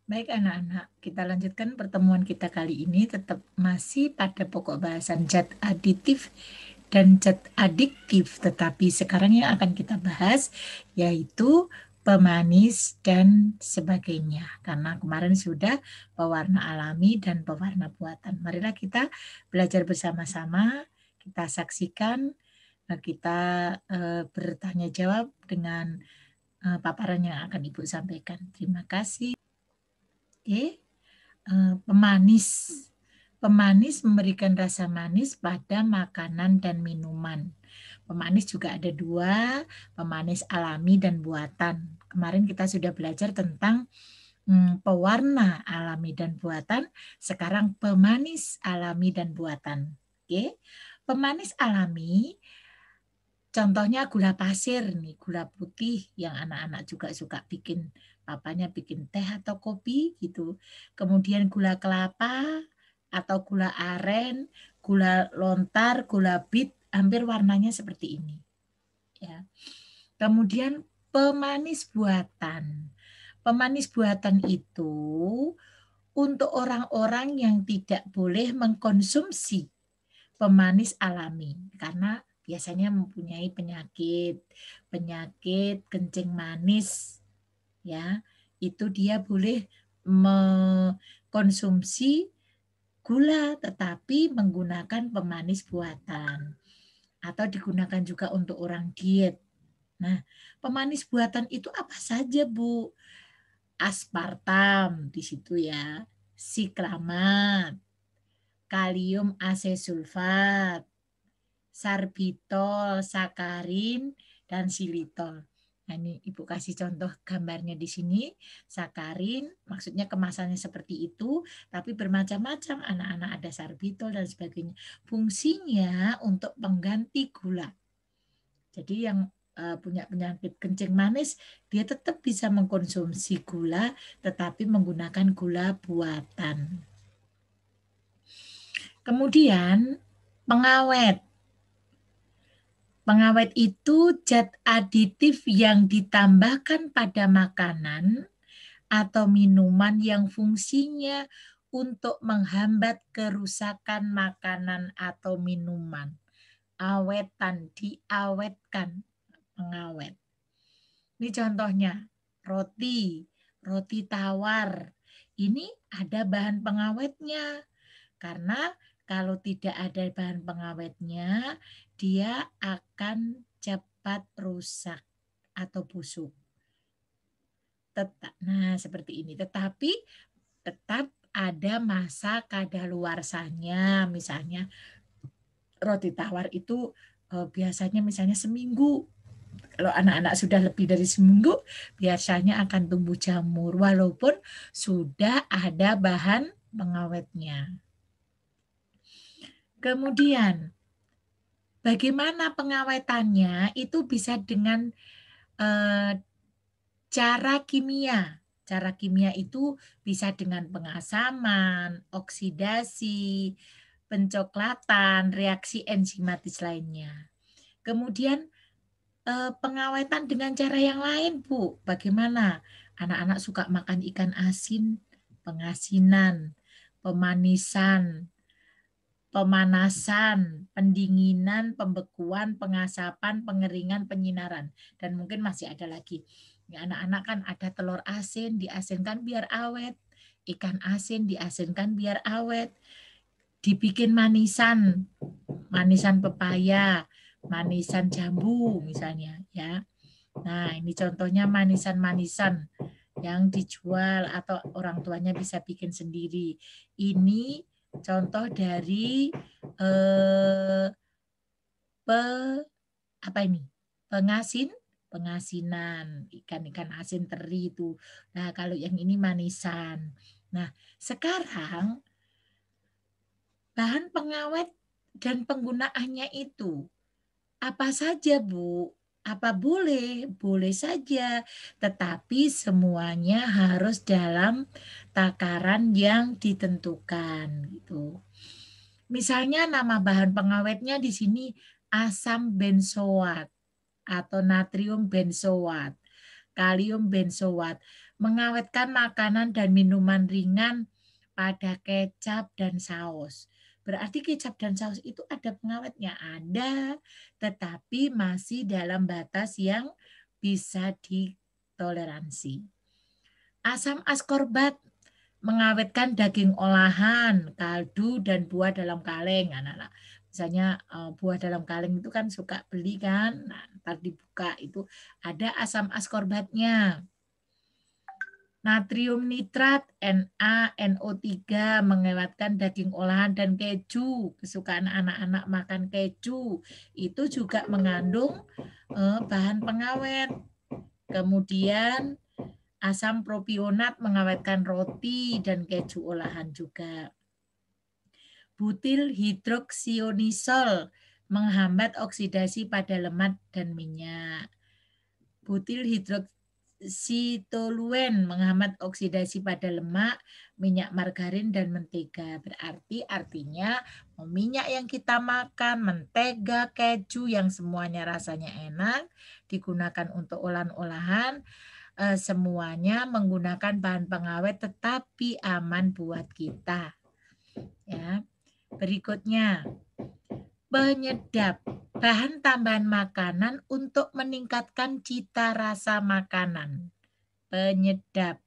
Baik anak-anak, kita lanjutkan pertemuan kita kali ini tetap masih pada pokok bahasan zat aditif dan zat adiktif. Tetapi sekarang yang akan kita bahas yaitu pemanis dan sebagainya. Karena kemarin sudah pewarna alami dan pewarna buatan. Marilah kita belajar bersama-sama, kita saksikan, kita bertanya jawab dengan paparan yang akan Ibu sampaikan. Terima kasih. Oke, pemanis. Pemanis memberikan rasa manis pada makanan dan minuman. Pemanis juga ada dua, pemanis alami dan buatan. Kemarin kita sudah belajar tentang pewarna alami dan buatan, sekarang pemanis alami dan buatan. Oke, pemanis alami contohnya gula pasir nih, gula putih yang anak-anak juga suka bikin, papanya bikin teh atau kopi gitu. Kemudian gula kelapa atau gula aren, gula lontar, gula bit, hampir warnanya seperti ini. Ya. Kemudian pemanis buatan. Pemanis buatan itu untuk orang-orang yang tidak boleh mengkonsumsi pemanis alami karena biasanya mempunyai penyakit kencing manis, ya, itu dia boleh mengkonsumsi gula tetapi menggunakan pemanis buatan atau digunakan juga untuk orang diet. Nah, pemanis buatan itu apa saja, Bu? Aspartam di situ ya, siklamat, kalium asesulfat, sarbitol, sakarin, dan silitol. Nah, ini Ibu kasih contoh gambarnya di sini. Sakarin, maksudnya kemasannya seperti itu, tapi bermacam-macam. Anak-anak ada sarbitol dan sebagainya. Fungsinya untuk pengganti gula. Jadi yang punya penyakit kencing manis, dia tetap bisa mengkonsumsi gula, tetapi menggunakan gula buatan. Kemudian pengawet. Pengawet itu zat aditif yang ditambahkan pada makanan atau minuman yang fungsinya untuk menghambat kerusakan makanan atau minuman. Awetan, diawetkan, pengawet. Ini contohnya, roti tawar. Ini ada bahan pengawetnya. Karena kalau tidak ada bahan pengawetnya, dia akan cepat rusak atau busuk. Nah, seperti ini. Tetapi tetap ada masa kadaluarsanya. Misalnya roti tawar itu biasanya misalnya seminggu. Kalau anak-anak sudah lebih dari seminggu, biasanya akan tumbuh jamur walaupun sudah ada bahan pengawetnya. Kemudian, bagaimana pengawetannya? Itu bisa dengan cara kimia. Cara kimia itu bisa dengan pengasaman, oksidasi, pencoklatan, reaksi enzimatis lainnya. Kemudian pengawetan dengan cara yang lain, Bu. Bagaimana? Anak-anak suka makan ikan asin, pengasinan, pemanisan, pemanasan, pendinginan, pembekuan, pengasapan, pengeringan, penyinaran. Dan mungkin masih ada lagi. Ya, anak-anak kan ada telur asin, diasinkan biar awet. Ikan asin diasinkan biar awet. Dibikin manisan, manisan pepaya, manisan jambu misalnya, ya. Nah, ini contohnya manisan-manisan yang dijual atau orang tuanya bisa bikin sendiri. Ini contoh dari apa ini? Pengasinan, ikan-ikan asin teri itu. Nah, kalau yang ini manisan. Nah, sekarang bahan pengawet dan penggunaannya itu apa saja, Bu? Apa boleh? Boleh saja, tetapi semuanya harus dalam takaran yang ditentukan gitu. Misalnya nama bahan pengawetnya di sini asam benzoat atau natrium benzoat, kalium benzoat. Mengawetkan makanan dan minuman ringan pada kecap dan saus. Berarti kecap dan saus itu ada pengawetnya? Ada, tetapi masih dalam batas yang bisa ditoleransi. Asam askorbat mengawetkan daging olahan, kaldu, dan buah dalam kaleng. Anak-anak, misalnya buah dalam kaleng itu kan suka beli kan, nah, ntar dibuka itu ada asam askorbatnya. Natrium nitrat NaNO3 mengawetkan daging olahan dan keju. Kesukaan anak-anak makan keju itu juga mengandung bahan pengawet. Kemudian asam propionat mengawetkan roti dan keju olahan juga. Butil hidroksionisol menghambat oksidasi pada lemak dan minyak. Butil hidroksitoluen menghambat oksidasi pada lemak, minyak margarin, dan mentega. Berarti artinya minyak yang kita makan, mentega, keju yang semuanya rasanya enak, digunakan untuk olahan-olahan, semuanya menggunakan bahan pengawet tetapi aman buat kita. Ya. Berikutnya, penyedap. Bahan tambahan makanan untuk meningkatkan cita rasa makanan. Penyedap.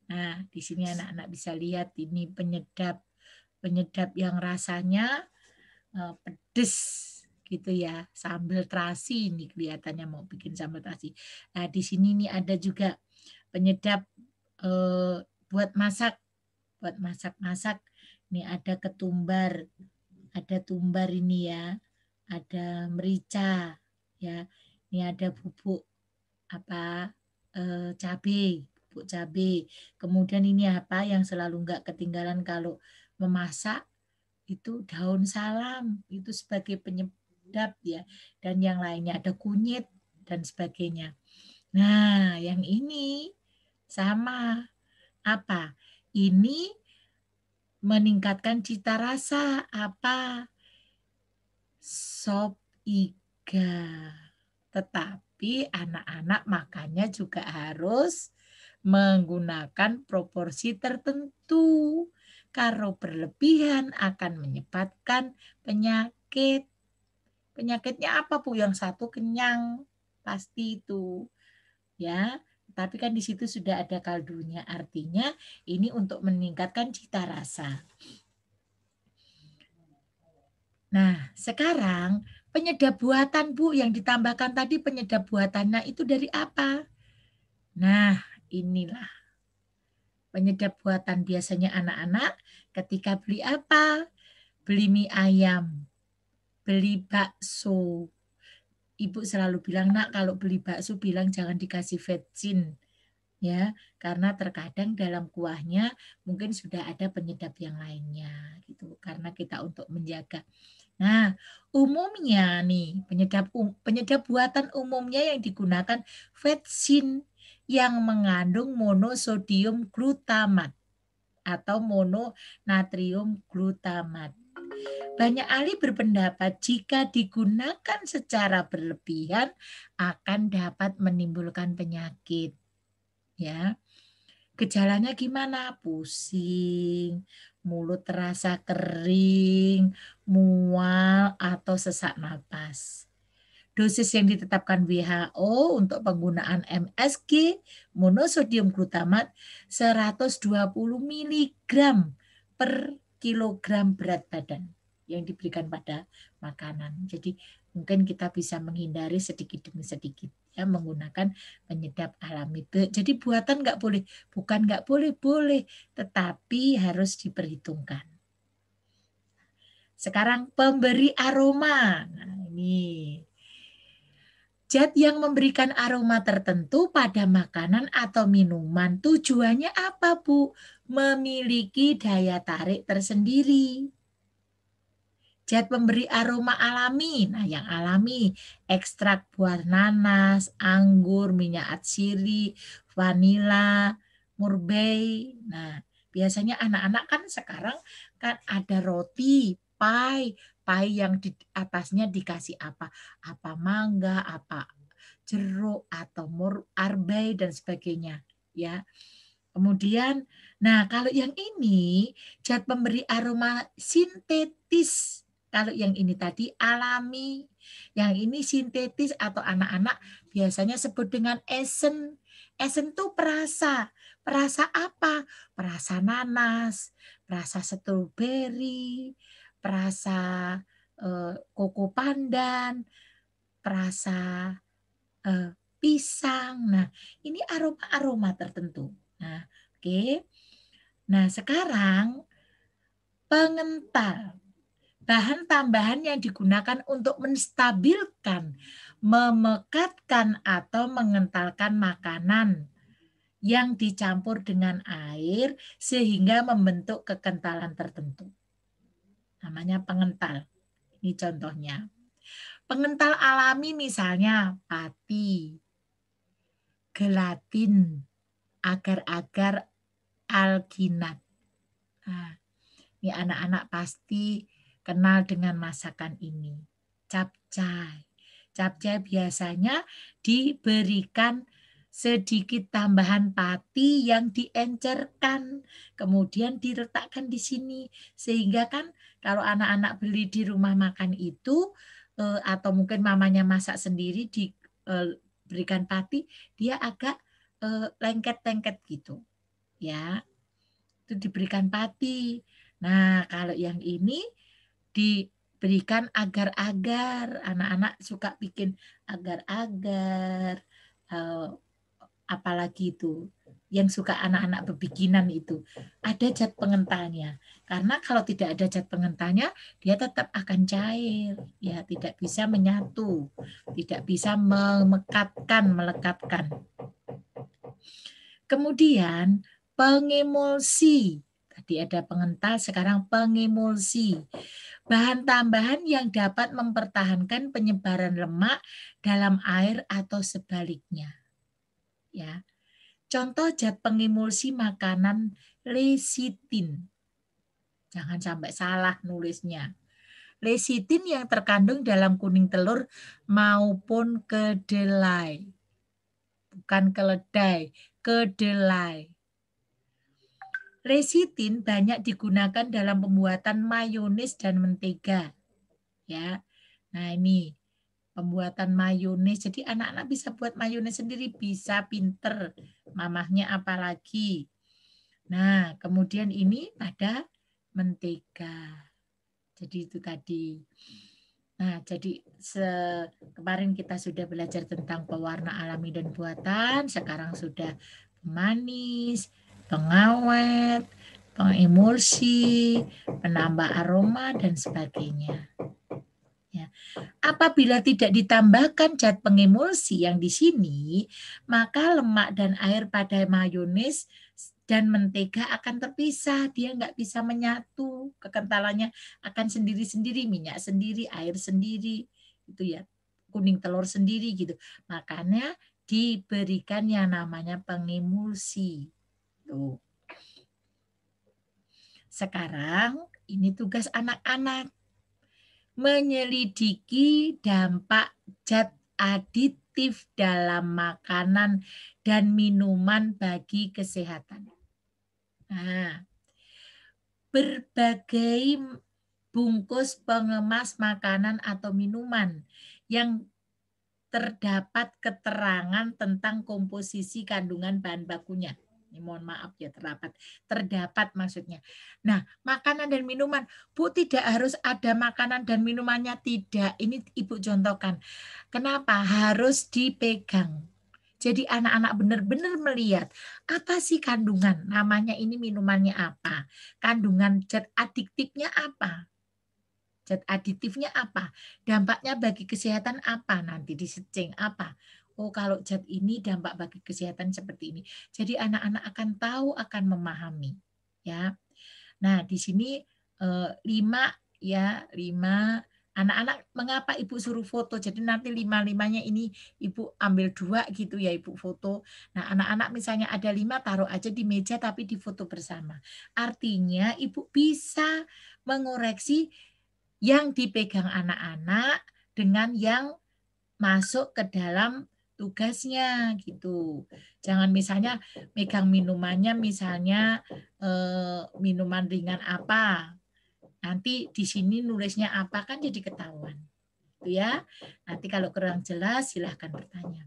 Nah, di sini anak-anak bisa lihat ini penyedap. Penyedap yang rasanya pedes gitu ya. Sambal terasi ini kelihatannya mau bikin sambal terasi. Nah, di sini nih ada juga penyedap buat masak. Buat masak-masak. Ini ada ketumbar. Ada tumbar ini ya, ada merica ya, ini ada bubuk cabai, bubuk cabai. Kemudian ini apa yang selalu nggak ketinggalan kalau memasak itu daun salam, itu sebagai penyedap ya, dan yang lainnya ada kunyit dan sebagainya. Nah, yang ini sama apa? Ini meningkatkan cita rasa apa? Sop iga. Tetapi anak-anak makannya juga harus menggunakan proporsi tertentu. Kalau berlebihan akan menyebabkan penyakit. Penyakitnya apa, Bu? Yang satu kenyang, pasti itu. Ya, tapi kan di situ sudah ada kaldunya. Artinya ini untuk meningkatkan cita rasa. Nah, sekarang penyedap buatan, Bu, yang ditambahkan tadi penyedap buatannya itu dari apa? Nah, inilah penyedap buatan biasanya anak-anak ketika beli apa? Beli mie ayam, beli bakso. Ibu selalu bilang, nak, kalau beli bakso bilang jangan dikasih vetsin. Ya, karena terkadang dalam kuahnya mungkin sudah ada penyedap yang lainnya gitu. Karena kita untuk menjaga. Nah, umumnya nih penyedap buatan umumnya yang digunakan vetsin yang mengandung monosodium glutamat atau mononatrium glutamat. Banyak ahli berpendapat jika digunakan secara berlebihan akan dapat menimbulkan penyakit. Ya. Gejalanya gimana? Pusing, mulut terasa kering, mual, atau sesak napas. Dosis yang ditetapkan WHO untuk penggunaan MSG, monosodium glutamat, 120 mg per kilogram berat badan yang diberikan pada makanan. Jadi mungkin kita bisa menghindari sedikit demi sedikit ya menggunakan penyedap alami. Jadi buatan nggak boleh, bukan nggak boleh, boleh, tetapi harus diperhitungkan. Sekarang pemberi aroma. Nah, ini zat yang memberikan aroma tertentu pada makanan atau minuman. Tujuannya apa, Bu? Memiliki daya tarik tersendiri. Zat pemberi aroma alami. Nah, yang alami, ekstrak buah nanas, anggur, minyak atsiri, vanila, murbei. Nah, biasanya anak-anak kan sekarang kan ada roti, pie yang di atasnya dikasih apa? Apa mangga, apa jeruk, atau arbei dan sebagainya. ya. Kemudian, nah kalau yang ini zat pemberi aroma sintetis. Kalau yang ini tadi alami, yang ini sintetis atau anak-anak biasanya sebut dengan esen. Esen itu perasa. Perasa apa? Perasa nanas, perasa stroberi, perasa koko pandan, perasa pisang. Nah, ini aroma-aroma tertentu. Nah, oke. Nah, sekarang pengental. Bahan tambahan yang digunakan untuk menstabilkan, memekatkan, atau mengentalkan makanan yang dicampur dengan air sehingga membentuk kekentalan tertentu. Namanya pengental. Ini contohnya. Pengental alami misalnya pati, gelatin, agar-agar, alginat. Nah, ini anak-anak pasti kenal dengan masakan ini. Capcay. Capcay biasanya diberikan sedikit tambahan pati yang diencerkan, kemudian diletakkan di sini. Sehingga kan kalau anak-anak beli di rumah makan itu, atau mungkin mamanya masak sendiri diberikan pati, dia agak lengket-lengket gitu. Ya, itu diberikan pati. Nah, kalau yang ini diberikan agar-agar. Anak-anak suka bikin agar-agar. Apalagi itu yang suka anak-anak bebikinan itu. Ada zat pengentalnya. Karena kalau tidak ada zat pengentalnya, dia tetap akan cair. Ya, tidak bisa menyatu. Tidak bisa melekatkan. Kemudian pengemulsi. Tadi ada pengental, sekarang pengemulsi. Bahan tambahan yang dapat mempertahankan penyebaran lemak dalam air atau sebaliknya. Ya. Contoh zat pengemulsi makanan lecitin. Jangan sampai salah nulisnya. Lecitin yang terkandung dalam kuning telur maupun kedelai. Bukan keledai, kedelai. Lecitin banyak digunakan dalam pembuatan mayones dan mentega. Ya. Nah, ini pembuatan mayones. Jadi anak-anak bisa buat mayones sendiri, bisa pinter. Mamahnya apalagi. Nah, kemudian ini pada mentega. Jadi itu tadi. Nah, jadi kemarin kita sudah belajar tentang pewarna alami dan buatan, sekarang sudah pemanis, pengawet, pengemulsi, penambah aroma, dan sebagainya. Ya. Apabila tidak ditambahkan zat pengemulsi yang di sini, maka lemak dan air pada mayones dan mentega akan terpisah. Dia nggak bisa menyatu. Kekentalannya akan sendiri-sendiri, minyak sendiri, air sendiri, gitu ya. Kuning telur sendiri gitu. Makanya diberikan yang namanya pengemulsi. Tuh. Sekarang ini tugas anak-anak. Menyelidiki dampak zat aditif dalam makanan dan minuman bagi kesehatan. Nah, berbagai bungkus pengemas makanan atau minuman yang terdapat keterangan tentang komposisi kandungan bahan bakunya. Ini mohon maaf ya, terdapat maksudnya. Nah, makanan dan minuman, Bu, tidak harus ada makanan dan minumannya, tidak. Ini Ibu contohkan. Kenapa? Harus dipegang. Jadi anak-anak benar-benar melihat apa sih kandungan, namanya ini minumannya apa, kandungan zat adiktifnya apa, zat aditifnya apa, dampaknya bagi kesehatan apa, nanti disecing apa. Oh, kalau zat ini dampak bagi kesehatan seperti ini. Jadi anak-anak akan tahu, akan memahami. Ya. Nah, di sini 5 ya, 5 anak-anak. Mengapa Ibu suruh foto? Jadi nanti 5-5-nya ini Ibu ambil 2 gitu ya, Ibu foto. Nah, anak-anak misalnya ada 5, taruh aja di meja tapi difoto bersama. Artinya Ibu bisa mengoreksi yang dipegang anak-anak dengan yang masuk ke dalam tugasnya gitu. Jangan misalnya megang minumannya misalnya minuman ringan apa. Nanti di sini nulisnya apa kan jadi ketahuan. Itu ya. Nanti kalau kurang jelas silahkan bertanya.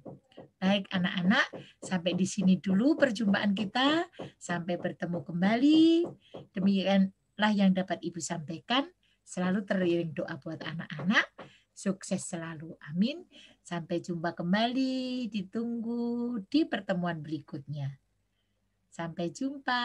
Baik anak-anak, sampai di sini dulu perjumpaan kita. Sampai bertemu kembali. Demikianlah yang dapat Ibu sampaikan. Selalu teriring doa buat anak-anak. Sukses selalu. Amin. Sampai jumpa kembali. Ditunggu di pertemuan berikutnya. Sampai jumpa.